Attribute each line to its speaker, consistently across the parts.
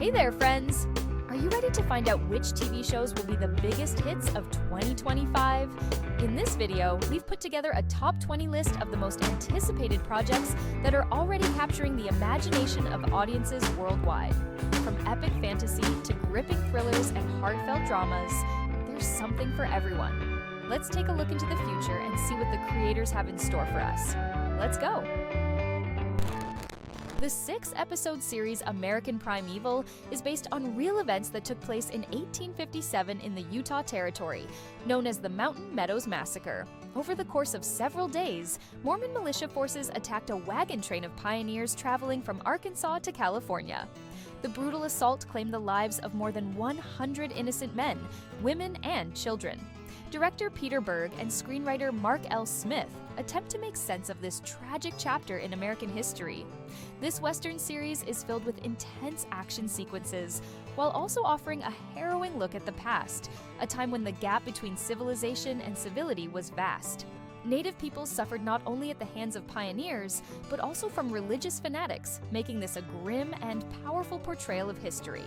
Speaker 1: Hey there, friends! Are you ready to find out which TV shows will be the biggest hits of 2025? In this video, we've put together a top 20 list of the most anticipated projects that are already capturing the imagination of audiences worldwide. From epic fantasy to gripping thrillers and heartfelt dramas, there's something for everyone. Let's take a look into the future and see what the creators have in store for us. Let's go! The 6-episode series American Primeval is based on real events that took place in 1857 in the Utah Territory, known as the Mountain Meadows Massacre. Over the course of several days, Mormon militia forces attacked a wagon train of pioneers traveling from Arkansas to California. The brutal assault claimed the lives of more than 100 innocent men, women, and children. Director Peter Berg and screenwriter Mark L. Smith attempt to make sense of this tragic chapter in American history. This Western series is filled with intense action sequences, while also offering a harrowing look at the past, a time when the gap between civilization and civility was vast. Native peoples suffered not only at the hands of pioneers, but also from religious fanatics, making this a grim and powerful portrayal of history.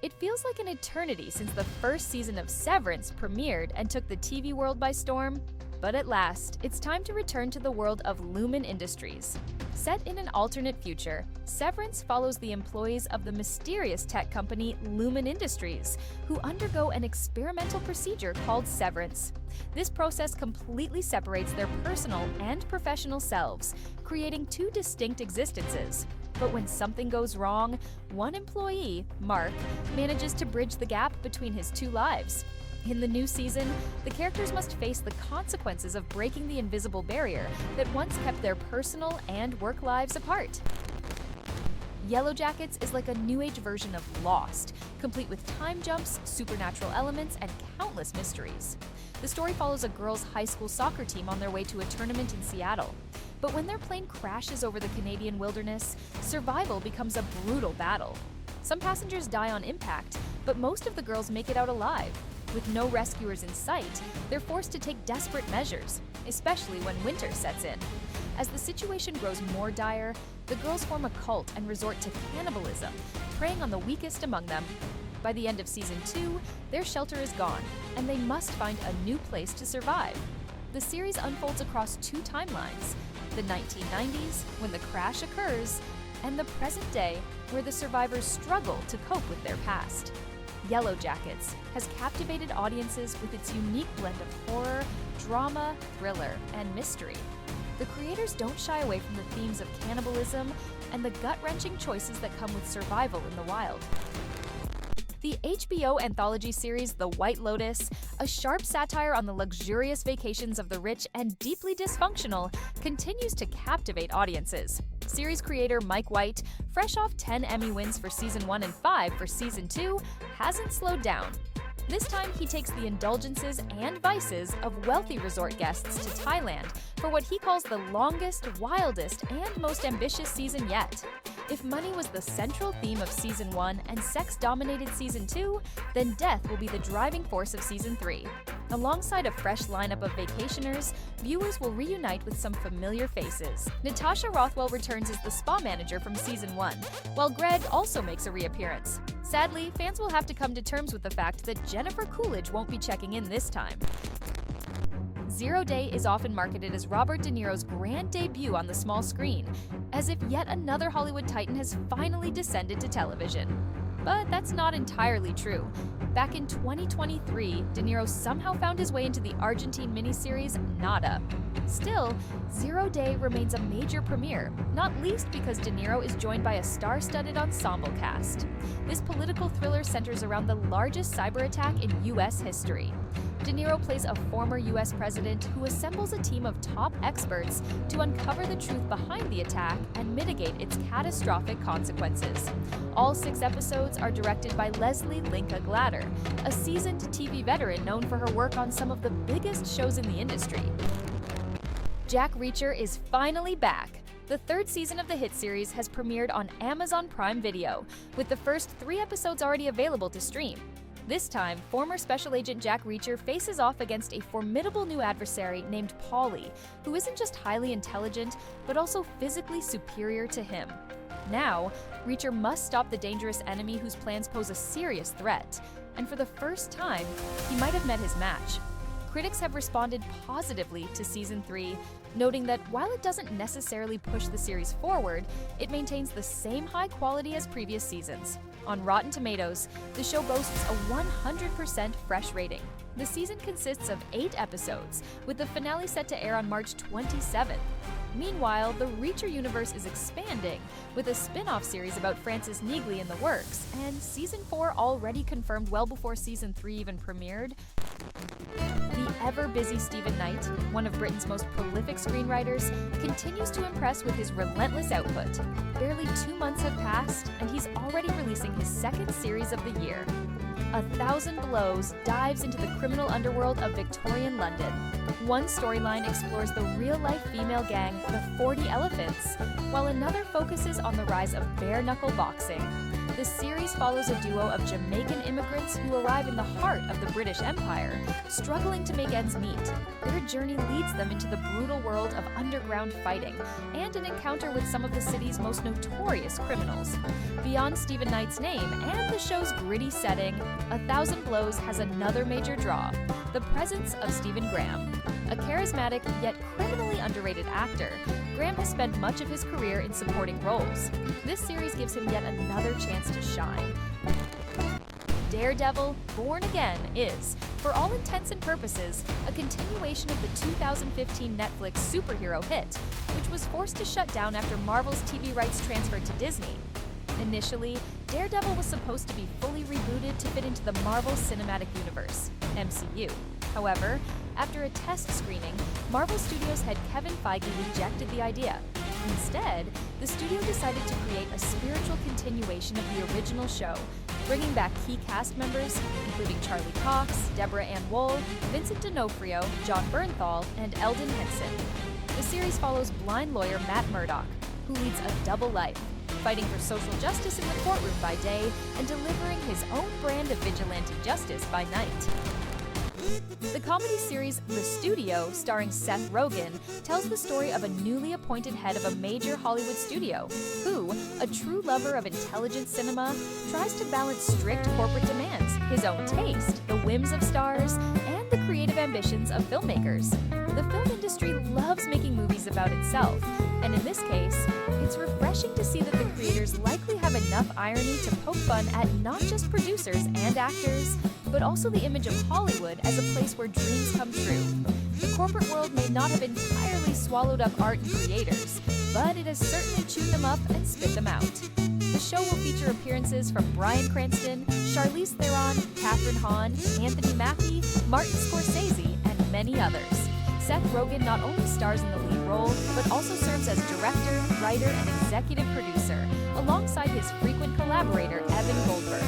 Speaker 1: It feels like an eternity since the first season of Severance premiered and took the TV world by storm. But at last, it's time to return to the world of Lumen Industries. Set in an alternate future, Severance follows the employees of the mysterious tech company Lumen Industries, who undergo an experimental procedure called severance. This process completely separates their personal and professional selves, creating two distinct existences. But when something goes wrong, one employee, Mark, manages to bridge the gap between his two lives. In the new season, the characters must face the consequences of breaking the invisible barrier that once kept their personal and work lives apart. Yellowjackets is like a new age version of Lost, complete with time jumps, supernatural elements, and countless mysteries. The story follows a girls' high school soccer team on their way to a tournament in Seattle. But when their plane crashes over the Canadian wilderness, survival becomes a brutal battle. Some passengers die on impact, but most of the girls make it out alive. With no rescuers in sight, they're forced to take desperate measures, especially when winter sets in. As the situation grows more dire, the girls form a cult and resort to cannibalism, preying on the weakest among them. By the end of Season 2, their shelter is gone, and they must find a new place to survive. The series unfolds across two timelines: the 1990s, when the crash occurs, and the present day, where the survivors struggle to cope with their past. Yellowjackets has captivated audiences with its unique blend of horror, drama, thriller, and mystery. The creators don't shy away from the themes of cannibalism and the gut-wrenching choices that come with survival in the wild. The HBO anthology series The White Lotus, a sharp satire on the luxurious vacations of the rich and deeply dysfunctional, continues to captivate audiences. Series creator Mike White, fresh off 10 Emmy wins for Season 1 and 5 for Season 2, hasn't slowed down. This time, he takes the indulgences and vices of wealthy resort guests to Thailand for what he calls the longest, wildest, and most ambitious season yet. If money was the central theme of Season 1 and sex dominated Season 2, then death will be the driving force of Season 3. Alongside a fresh lineup of vacationers, viewers will reunite with some familiar faces. Natasha Rothwell returns as the spa manager from Season 1, while Greg also makes a reappearance. Sadly, fans will have to come to terms with the fact that Jennifer Coolidge won't be checking in this time. Zero Day is often marketed as Robert De Niro's grand debut on the small screen, as if yet another Hollywood titan has finally descended to television. But that's not entirely true. Back in 2023, De Niro somehow found his way into the Argentine miniseries Nada. Still, Zero Day remains a major premiere, not least because De Niro is joined by a star-studded ensemble cast. This political thriller centers around the largest cyber attack in U.S. history. De Niro plays a former U.S. president who assembles a team of top experts to uncover the truth behind the attack and mitigate its catastrophic consequences. All 6 episodes are directed by Leslie Linka Glatter, a seasoned TV veteran known for her work on some of the biggest shows in the industry. Jack Reacher is finally back. The 3rd season of the hit series has premiered on Amazon Prime Video, with the first 3 episodes already available to stream. This time, former Special Agent Jack Reacher faces off against a formidable new adversary named Polly, who isn't just highly intelligent, but also physically superior to him. Now, Reacher must stop the dangerous enemy whose plans pose a serious threat, and for the first time, he might have met his match. Critics have responded positively to Season 3, noting that while it doesn't necessarily push the series forward, it maintains the same high quality as previous seasons. On Rotten Tomatoes, the show boasts a 100% fresh rating. The season consists of 8 episodes, with the finale set to air on March 27th. Meanwhile, the Reacher universe is expanding, with a spin-off series about Francis Neagley in the works, and Season 4 already confirmed well before Season 3 even premiered. The ever-busy Stephen Knight, one of Britain's most prolific screenwriters, continues to impress with his relentless output. Barely 2 months have passed, and he's already releasing his second series of the year. 1,000 Blows dives into the criminal underworld of Victorian London. One storyline explores the real-life female gang, the 40 Elephants, while another focuses on the rise of bare-knuckle boxing. The series follows a duo of Jamaican immigrants who arrive in the heart of the British Empire, struggling to make ends meet. Their journey leads them into the brutal world of underground fighting and an encounter with some of the city's most notorious criminals. Beyond Stephen Knight's name and the show's gritty setting, 1,000 Blows has another major draw: the presence of Stephen Graham. A charismatic yet criminally underrated actor, Graham has spent much of his career in supporting roles. This series gives him yet another chance to shine. Daredevil, Born Again is, for all intents and purposes, a continuation of the 2015 Netflix superhero hit, which was forced to shut down after Marvel's TV rights transferred to Disney. Initially, Daredevil was supposed to be fully rebooted to fit into the Marvel Cinematic Universe, MCU. However, after a test screening, Marvel Studios head Kevin Feige rejected the idea. Instead, the studio decided to create a spiritual continuation of the original show, bringing back key cast members, including Charlie Cox, Deborah Ann Woll, Vincent D'Onofrio, John Bernthal, and Eldon Henson. The series follows blind lawyer Matt Murdock, who leads a double life, fighting for social justice in the courtroom by day and delivering his own brand of vigilante justice by night. The comedy series The Studio, starring Seth Rogen, tells the story of a newly appointed head of a major Hollywood studio who, a true lover of intelligent cinema, tries to balance strict corporate demands, his own taste, the whims of stars, and the creative ambitions of filmmakers. The film industry loves making movies about itself, and in this case, it's refreshing to see that the creators likely have enough irony to poke fun at not just producers and actors, but also the image of Hollywood as a place where dreams come true. The corporate world may not have entirely swallowed up art and creators, but it has certainly chewed them up and spit them out. The show will feature appearances from Bryan Cranston, Charlize Theron, Kathryn Hahn, Anthony Mackie, Martin Scorsese, and many others. Seth Rogen not only stars in the lead role, but also serves as director, writer, and executive producer, alongside his frequent collaborator, Evan Goldberg.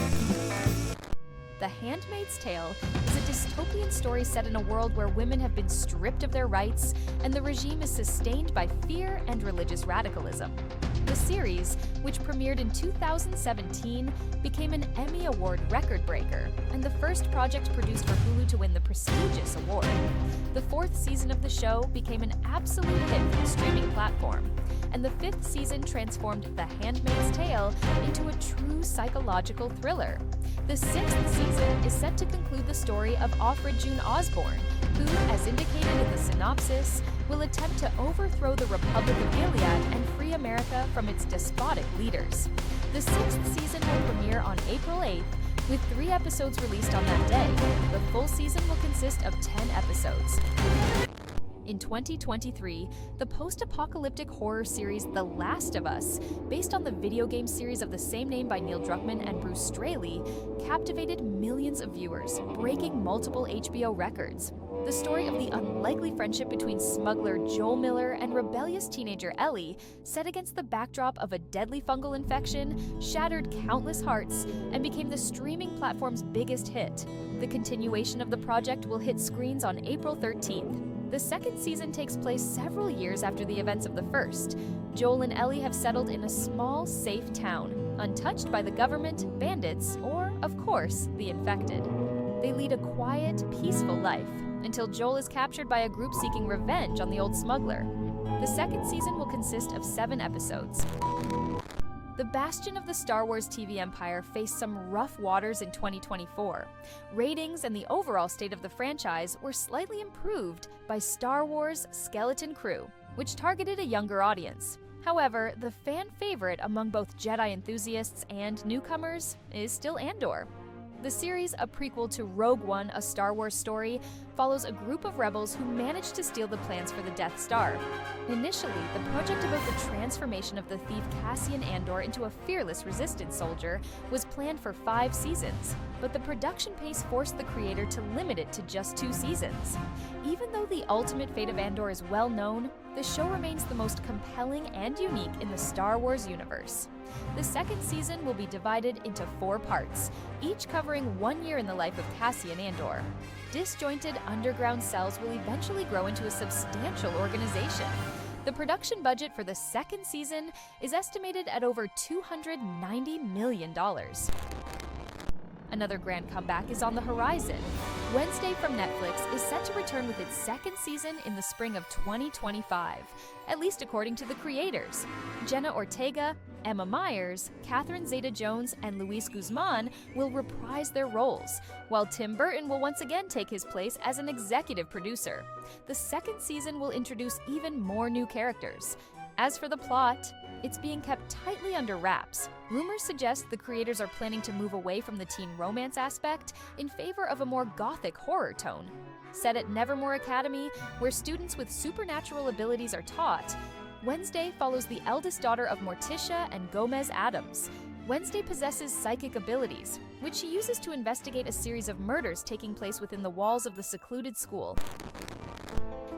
Speaker 1: The Handmaid's Tale is a dystopian story set in a world where women have been stripped of their rights and the regime is sustained by fear and religious radicalism. The series, which premiered in 2017, became an Emmy Award record breaker and the first project produced for Hulu to win the prestigious award. The 4th season of the show became an absolute hit for the streaming platform, and the 5th season transformed The Handmaid's Tale into a true psychological thriller. The 6th season is set to conclude the story of Offred June Osborne, who, as indicated in the synopsis, will attempt to overthrow the Republic of Gilead and free America from its despotic leaders. The 6th season will premiere on April 8th, with 3 episodes released on that day. The full season will consist of 10 episodes. In 2023, the post-apocalyptic horror series The Last of Us, based on the video game series of the same name by Neil Druckmann and Bruce Straley, captivated millions of viewers, breaking multiple HBO records. The story of the unlikely friendship between smuggler Joel Miller and rebellious teenager Ellie, set against the backdrop of a deadly fungal infection, shattered countless hearts and became the streaming platform's biggest hit. The continuation of the project will hit screens on April 13th. The 2nd season takes place several years after the events of the 1st. Joel and Ellie have settled in a small, safe town, untouched by the government, bandits, or of course, the infected. They lead a quiet, peaceful life until Joel is captured by a group seeking revenge on the old smuggler. The second season will consist of 7 episodes. The bastion of the Star Wars TV empire faced some rough waters in 2024. Ratings and the overall state of the franchise were slightly improved by Star Wars Skeleton Crew, which targeted a younger audience. However, the fan favorite among both Jedi enthusiasts and newcomers is still Andor. The series, a prequel to Rogue One, a Star Wars story, follows a group of rebels who manage to steal the plans for the Death Star. Initially, the project about the transformation of the thief Cassian Andor into a fearless resistance soldier was planned for 5 seasons, but the production pace forced the creator to limit it to just 2 seasons. Even though the ultimate fate of Andor is well known, the show remains the most compelling and unique in the Star Wars universe. The second season will be divided into 4 parts, each covering 1 year in the life of Cassian Andor. Disjointed underground cells will eventually grow into a substantial organization. The production budget for the second season is estimated at over $290 million. Another grand comeback is on the horizon. Wednesday from Netflix is set to return with its second season in the spring of 2025, at least according to the creators. Jenna Ortega, Emma Myers, Catherine Zeta-Jones, and Luis Guzman will reprise their roles, while Tim Burton will once again take his place as an executive producer. The second season will introduce even more new characters. As for the plot, it's being kept tightly under wraps. Rumors suggest the creators are planning to move away from the teen romance aspect in favor of a more gothic horror tone. Set at Nevermore Academy, where students with supernatural abilities are taught, Wednesday follows the eldest daughter of Morticia and Gomez Adams. Wednesday possesses psychic abilities, which she uses to investigate a series of murders taking place within the walls of the secluded school.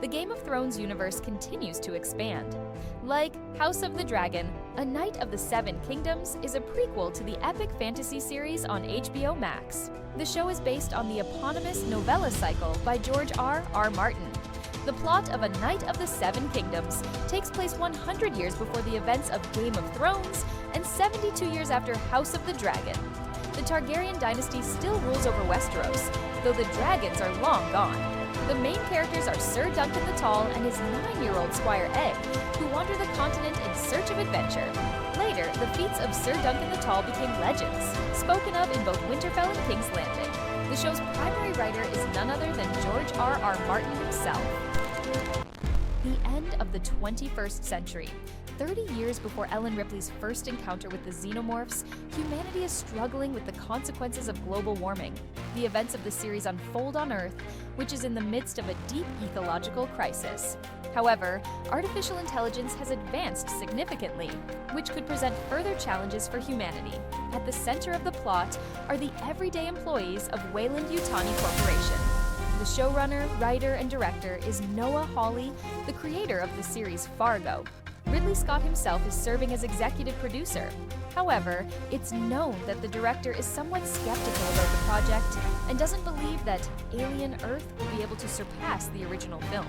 Speaker 1: The Game of Thrones universe continues to expand. Like House of the Dragon, A Knight of the Seven Kingdoms is a prequel to the epic fantasy series on HBO Max. The show is based on the eponymous novella cycle by George R.R. Martin. The plot of A Knight of the Seven Kingdoms takes place 100 years before the events of Game of Thrones and 72 years after House of the Dragon. The Targaryen dynasty still rules over Westeros, though the dragons are long gone. The main characters are Sir Duncan the Tall and his 9-year-old Squire Egg, who wander the continent in search of adventure. Later, the feats of Sir Duncan the Tall became legends, spoken of in both Winterfell and King's Landing. The show's primary writer is none other than George R.R. Martin himself. The end of the 21st century. 30 years before Ellen Ripley's first encounter with the xenomorphs, humanity is struggling with the consequences of global warming. The events of the series unfold on Earth, which is in the midst of a deep ecological crisis. However, artificial intelligence has advanced significantly, which could present further challenges for humanity. At the center of the plot are the everyday employees of Weyland-Yutani Corporation. The showrunner, writer, and director is Noah Hawley, the creator of the series Fargo. Ridley Scott himself is serving as executive producer. However, it's known that the director is somewhat skeptical about the project and doesn't believe that Alien Earth will be able to surpass the original film.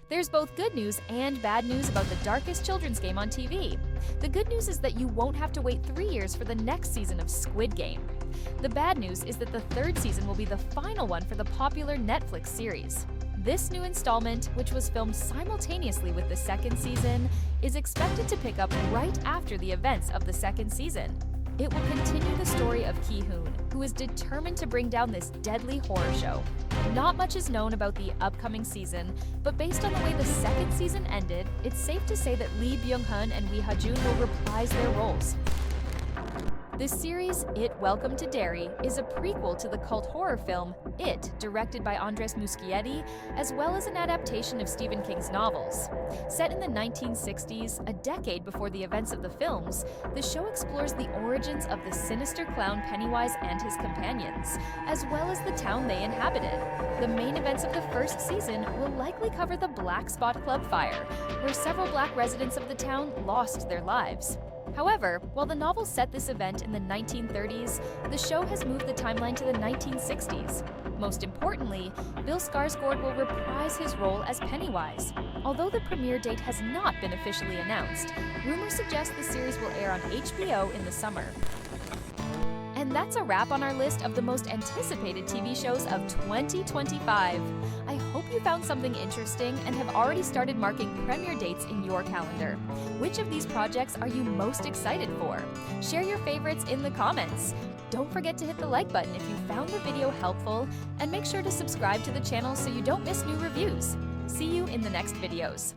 Speaker 1: There's both good news and bad news about the darkest children's game on TV. The good news is that you won't have to wait 3 years for the next season of Squid Game. The bad news is that the third season will be the final one for the popular Netflix series. This new installment, which was filmed simultaneously with the second season, is expected to pick up right after the events of the second season. It will continue the story of Ki-hoon, who is determined to bring down this deadly horror show. Not much is known about the upcoming season, but based on the way the second season ended, it's safe to say that Lee Byung-hun and Lee Ha-joon will reprise their roles. The series, It Welcome to Derry, is a prequel to the cult horror film It, directed by Andres Muschietti, as well as an adaptation of Stephen King's novels. Set in the 1960s, a decade before the events of the films, the show explores the origins of the sinister clown Pennywise and his companions, as well as the town they inhabited. The main events of the first season will likely cover the Black Spot Club fire, where several black residents of the town lost their lives. However, while the novel set this event in the 1930s, the show has moved the timeline to the 1960s. Most importantly, Bill Skarsgård will reprise his role as Pennywise. Although the premiere date has not been officially announced, rumors suggest the series will air on HBO in the summer. And that's a wrap on our list of the most anticipated TV shows of 2025. I hope you found something interesting and have already started marking premiere dates in your calendar. Which of these projects are you most excited for? Share your favorites in the comments. Don't forget to hit the like button if you found the video helpful, and make sure to subscribe to the channel so you don't miss new reviews. See you in the next videos.